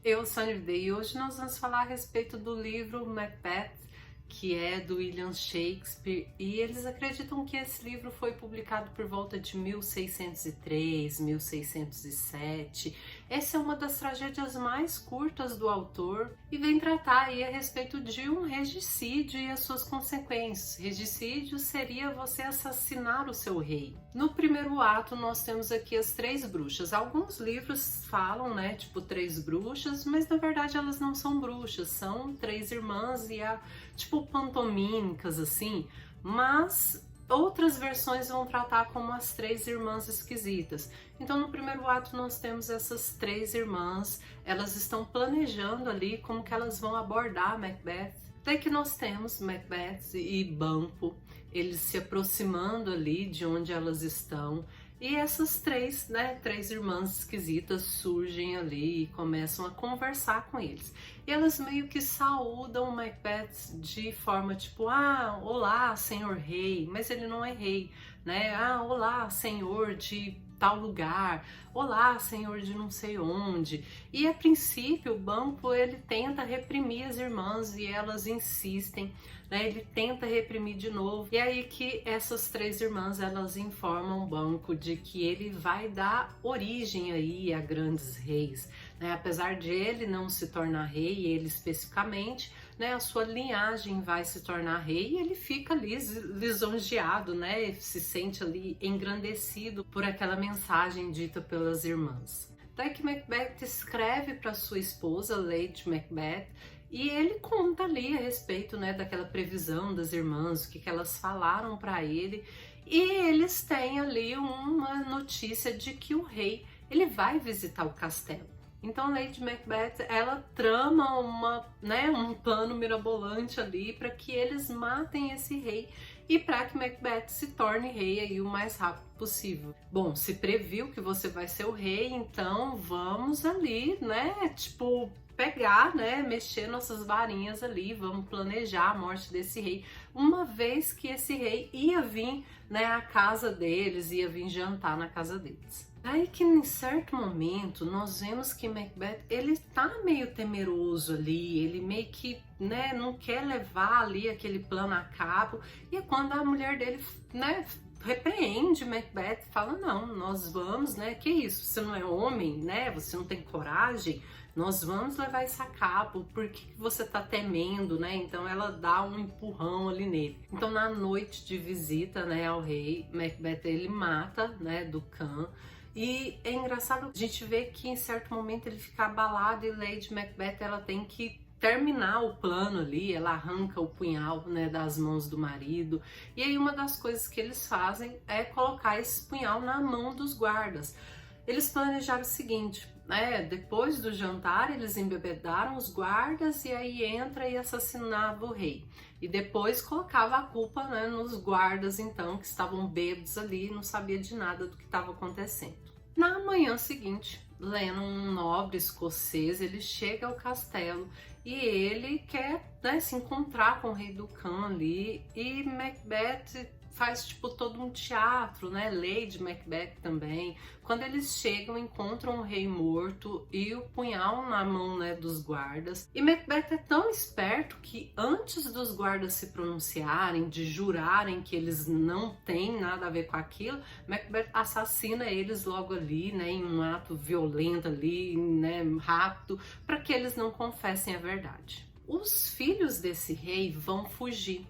Eu sou a Nilde e hoje nós vamos falar a respeito do livro Macbeth, que é do William Shakespeare, e eles acreditam que esse livro foi publicado por volta de 1603, 1607. Essa é uma das tragédias mais curtas do autor e vem tratar aí a respeito de um regicídio e as suas consequências. Regicídio seria você assassinar o seu rei. No primeiro ato nós temos aqui as três bruxas. Alguns livros falam, né, tipo três bruxas, mas na verdade elas não são bruxas, são três irmãs e tipo pantomímicas assim, mas outras versões vão tratar como as três irmãs esquisitas. Então no primeiro ato nós temos essas três irmãs, elas estão planejando ali como que elas vão abordar Macbeth. Daí que nós temos Macbeth e Banquo, eles se aproximando ali de onde elas estão. E essas três, três irmãs esquisitas surgem ali e começam a conversar com eles. E elas meio que saúdam Macbeth de forma tipo, ah, olá, senhor rei, mas ele não é rei, né? Ah, olá, senhor de tal lugar, olá, senhor de não sei onde. E a princípio o Banquo ele tenta reprimir as irmãs e elas insistem, né? Ele tenta reprimir de novo. E aí que essas três irmãs elas informam o Banquo de que ele vai dar origem aí a grandes reis, né? Apesar de ele não se tornar rei, ele especificamente, né, a sua linhagem vai se tornar rei e ele fica ali lisonjeado, né, se sente ali engrandecido por aquela mensagem dita pelas irmãs. Daí que Macbeth escreve para sua esposa, Lady Macbeth, e ele conta ali a respeito, né, daquela previsão das irmãs, o que elas falaram para ele, e eles têm ali uma notícia de que o rei ele vai visitar o castelo. Então Lady Macbeth ela trama um plano mirabolante ali para que eles matem esse rei e para que Macbeth se torne rei aí o mais rápido possível. Bom, se previu que você vai ser o rei, então vamos ali, né, tipo pegar, né, mexer nossas varinhas ali, vamos planejar a morte desse rei, uma vez que esse rei ia vir, né, à casa deles, ia vir jantar na casa deles. Aí que em certo momento nós vemos que Macbeth ele tá meio temeroso ali, ele meio que, né, não quer levar ali aquele plano a cabo, e é quando a mulher dele, né, repreende Macbeth, fala não, nós vamos, né, que isso, você não é homem, né, você não tem coragem, nós vamos levar isso a cabo, por que você tá temendo, né? Então ela dá um empurrão ali nele. Então na noite de visita, né, ao rei, Macbeth ele mata, né, Duncan. E é engraçado a gente ver que em certo momento ele fica abalado e Lady Macbeth ela tem que terminar o plano ali, ela arranca o punhal, né, das mãos do marido. E aí uma das coisas que eles fazem é colocar esse punhal na mão dos guardas. Eles planejaram o seguinte, né, depois do jantar eles embebedaram os guardas e aí entra e assassinava o rei. E depois colocava a culpa, né, nos guardas então que estavam bêbados ali e não sabia de nada do que estava acontecendo. Na manhã seguinte, Lennon, um nobre escocês, ele chega ao castelo e ele quer, né, se encontrar com o rei Duncan ali e Macbeth faz tipo todo um teatro, né? Lady Macbeth também. Quando eles chegam, encontram o rei morto e o punhal na mão, né, dos guardas. E Macbeth é tão esperto que antes dos guardas se pronunciarem, de jurarem que eles não têm nada a ver com aquilo, Macbeth assassina eles logo ali, né, em um ato violento ali, né, rápido, para que eles não confessem a verdade. Os filhos desse rei vão fugir.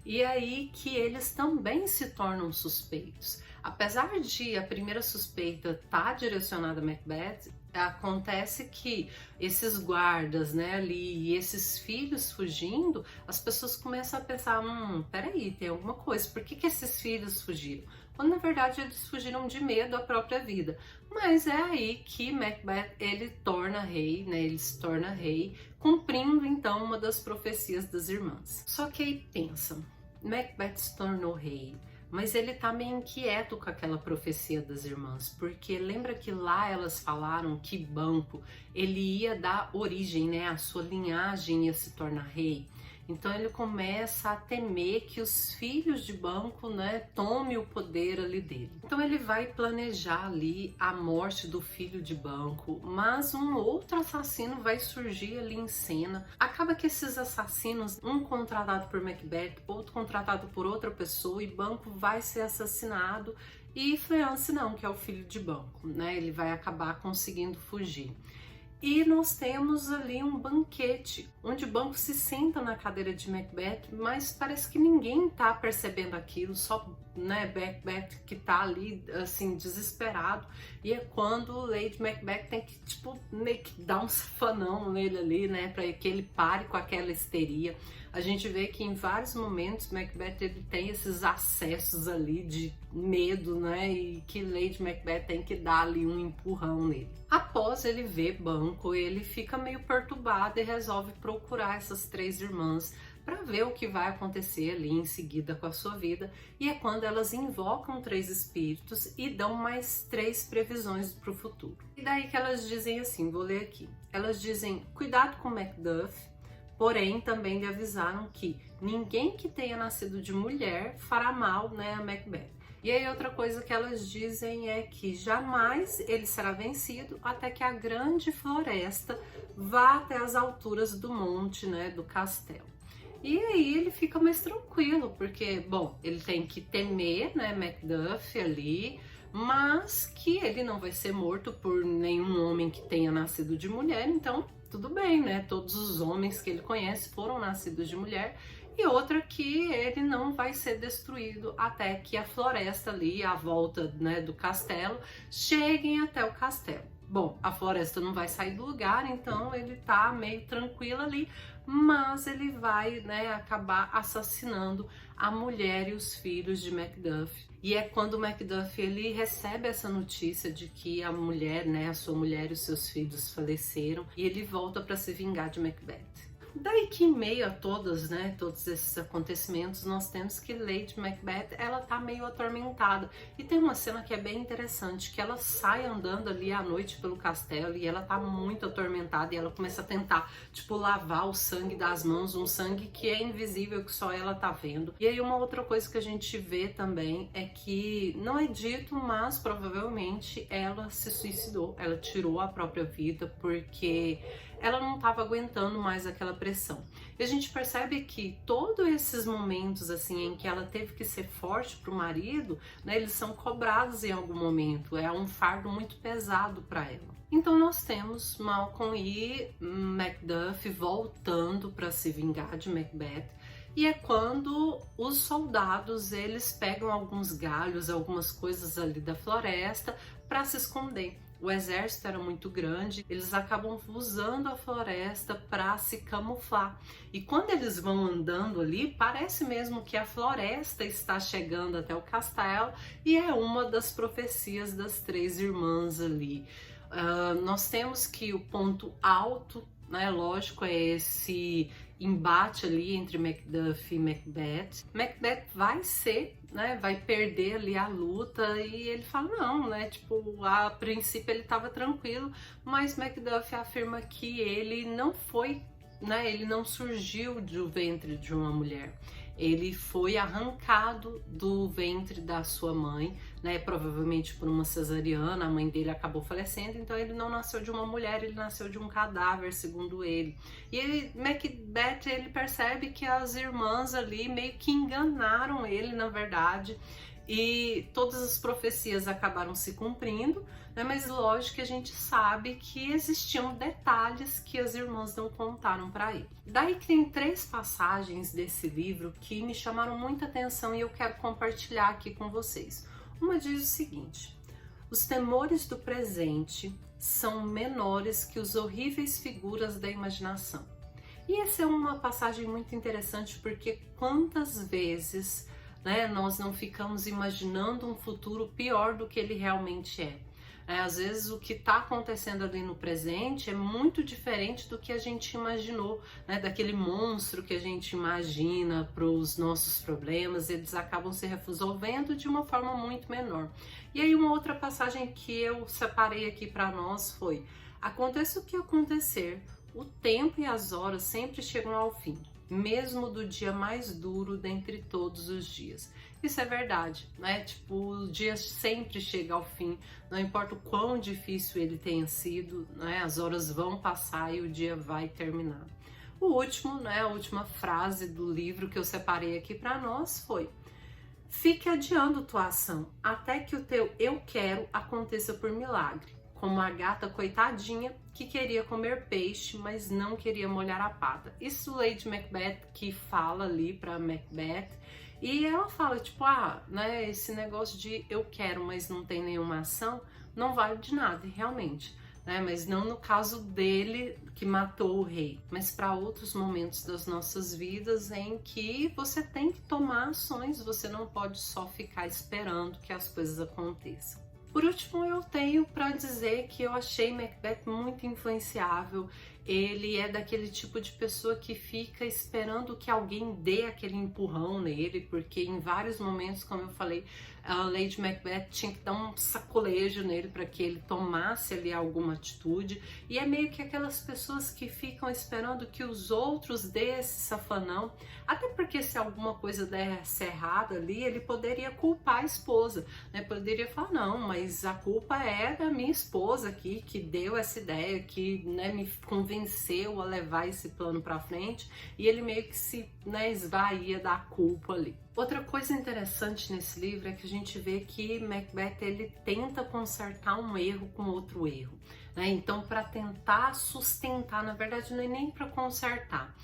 E aí que eles também se tornam suspeitos. Apesar de a primeira suspeita estar direcionada a Macbeth, acontece que esses guardas, né, ali, e esses filhos fugindo, as pessoas começam a pensar, peraí, tem alguma coisa, por que esses filhos fugiram? Quando na verdade eles fugiram de medo à própria vida. Mas é aí que Macbeth ele torna rei, né, ele se torna rei, cumprindo então uma das profecias das irmãs. Só que aí pensam, Macbeth se tornou rei, mas ele tá meio inquieto com aquela profecia das irmãs, porque lembra que lá elas falaram que Banquo ele ia dar origem, né, a sua linhagem ia se tornar rei. Então ele começa a temer que os filhos de Banquo, né, tomem o poder ali dele. Então ele vai planejar ali a morte do filho de Banquo, mas um outro assassino vai surgir ali em cena. Acaba que esses assassinos, um contratado por Macbeth, outro contratado por outra pessoa, e Banquo vai ser assassinado e Fleance não, que é o filho de Banquo, né, ele vai acabar conseguindo fugir. E nós temos ali um banquete, onde Banquo se senta na cadeira de Macbeth, mas parece que ninguém tá percebendo aquilo, só, né, Macbeth que tá ali, assim, desesperado. E é quando Lady Macbeth tem que, tipo, meio que dar um safanão nele ali, né, para que ele pare com aquela histeria. A gente vê que em vários momentos Macbeth ele tem esses acessos ali de medo, né, e que Lady Macbeth tem que dar ali um empurrão nele. Após ele ver Banquo, ele fica meio perturbado e resolve procurar essas três irmãs para ver o que vai acontecer ali em seguida com a sua vida. E é quando elas invocam três espíritos e dão mais três previsões para o futuro. E daí que elas dizem assim, vou ler aqui. Elas dizem, cuidado com Macduff, porém também lhe avisaram que ninguém que tenha nascido de mulher fará mal, né, a Macbeth. E aí outra coisa que elas dizem é que jamais ele será vencido até que a grande floresta vá até as alturas do monte, né, do castelo. E aí ele fica mais tranquilo, porque, bom, ele tem que temer, né, Macduff ali, mas que ele não vai ser morto por nenhum homem que tenha nascido de mulher, então tudo bem, né? Todos os homens que ele conhece foram nascidos de mulher. E outra que ele não vai ser destruído até que a floresta ali, à volta, né, do castelo, cheguem até o castelo. Bom, a floresta não vai sair do lugar, então ele tá meio tranquilo ali, mas ele vai, né, acabar assassinando a mulher e os filhos de Macduff. E é quando o Macduff ele recebe essa notícia de que a mulher, né, a sua mulher e os seus filhos faleceram, e ele volta para se vingar de Macbeth. Daí que em meio a todos esses acontecimentos, nós temos que Lady Macbeth, ela tá meio atormentada. E tem uma cena que é bem interessante, que ela sai andando ali à noite pelo castelo e ela tá muito atormentada e ela começa a tentar, tipo, lavar o sangue das mãos, um sangue que é invisível, que só ela tá vendo. E aí uma outra coisa que a gente vê também é que, não é dito, mas provavelmente ela se suicidou, ela tirou a própria vida porque ela não estava aguentando mais aquela pressão. E a gente percebe que todos esses momentos assim em que ela teve que ser forte para o marido, né, eles são cobrados em algum momento, é um fardo muito pesado para ela. Então nós temos Malcolm e Macduff voltando para se vingar de Macbeth. E é quando os soldados eles pegam alguns galhos, algumas coisas ali da floresta para se esconder. O exército era muito grande, eles acabam usando a floresta para se camuflar. E quando eles vão andando ali, parece mesmo que a floresta está chegando até o castelo e é uma das profecias das três irmãs ali. Nós temos que o ponto alto, né, lógico, é esse embate ali entre Macduff e Macbeth. Macbeth vai ser, né, vai perder ali a luta e ele fala não, né, tipo, a princípio ele estava tranquilo, mas Macduff afirma que ele não foi, né, ele não surgiu do ventre de uma mulher. Ele foi arrancado do ventre da sua mãe, né, provavelmente por uma cesariana, a mãe dele acabou falecendo, então ele não nasceu de uma mulher, ele nasceu de um cadáver, segundo ele. E ele, Macbeth, ele percebe que as irmãs ali meio que enganaram ele, na verdade, e todas as profecias acabaram se cumprindo, né? Mas lógico que a gente sabe que existiam detalhes que as irmãs não contaram para ele. Daí que tem três passagens desse livro que me chamaram muita atenção e eu quero compartilhar aqui com vocês. Uma diz o seguinte: os temores do presente são menores que os horríveis figuras da imaginação. E essa é uma passagem muito interessante porque quantas vezes, né, nós não ficamos imaginando um futuro pior do que ele realmente é. Às vezes o que está acontecendo ali no presente é muito diferente do que a gente imaginou, né, daquele monstro que a gente imagina para os nossos problemas, eles acabam se resolvendo de uma forma muito menor. E aí uma outra passagem que eu separei aqui para nós foi: aconteça o que acontecer, o tempo e as horas sempre chegam ao fim. mesmo do dia mais duro dentre todos os dias. Isso é verdade, né? Tipo, o dia sempre chega ao fim, não importa o quão difícil ele tenha sido, né? As horas vão passar e o dia vai terminar. O último, né? A última frase do livro que eu separei aqui para nós foi: fique adiando tua ação até que o teu eu quero aconteça por milagre, como a gata coitadinha que queria comer peixe, mas não queria molhar a pata. Isso Lady Macbeth que fala ali para Macbeth, e ela fala tipo, né, esse negócio de eu quero, mas não tem nenhuma ação, não vale de nada, realmente. Né, mas não no caso dele que matou o rei, mas para outros momentos das nossas vidas em que você tem que tomar ações, você não pode só ficar esperando que as coisas aconteçam. Por último, eu tenho para dizer que eu achei Macbeth muito influenciável. Ele é daquele tipo de pessoa que fica esperando que alguém dê aquele empurrão nele, porque em vários momentos, como eu falei, a Lady Macbeth tinha que dar um sacolejo nele para que ele tomasse ali alguma atitude. E é meio que aquelas pessoas que ficam esperando que os outros dê esse safanão, até porque se alguma coisa desse errado ali, ele poderia culpar a esposa, né? Poderia falar, não, mas a culpa é da minha esposa aqui, que deu essa ideia, que, né, me convenceu a levar esse plano para frente, e ele meio que se, né, esvaía da culpa ali. Outra coisa interessante nesse livro é que a gente vê que Macbeth ele tenta consertar um erro com outro erro, né? Então, para tentar sustentar, na verdade não é nem para consertar,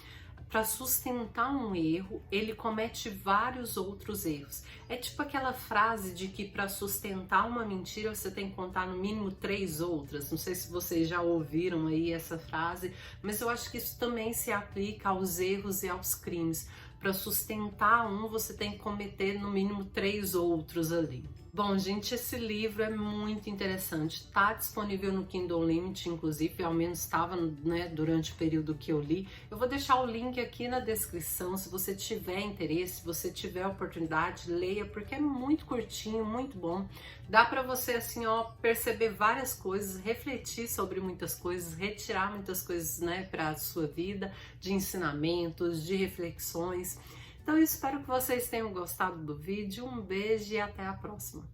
para sustentar um erro, ele comete vários outros erros. É tipo aquela frase de que para sustentar uma mentira você tem que contar no mínimo 3 outras. Não sei se vocês já ouviram aí essa frase, mas eu acho que isso também se aplica aos erros e aos crimes. Para sustentar um, você tem que cometer no mínimo 3 outros ali. Bom, gente, esse livro é muito interessante. Está disponível no Kindle Unlimited, inclusive, ao menos estava, né, durante o período que eu li. Eu vou deixar o link aqui na descrição. Se você tiver interesse, se você tiver oportunidade, leia, porque é muito curtinho, muito bom. Dá para você, assim, ó, perceber várias coisas, refletir sobre muitas coisas, retirar muitas coisas, né, para a sua vida, de ensinamentos, de reflexões. Então eu espero que vocês tenham gostado do vídeo, um beijo e até a próxima!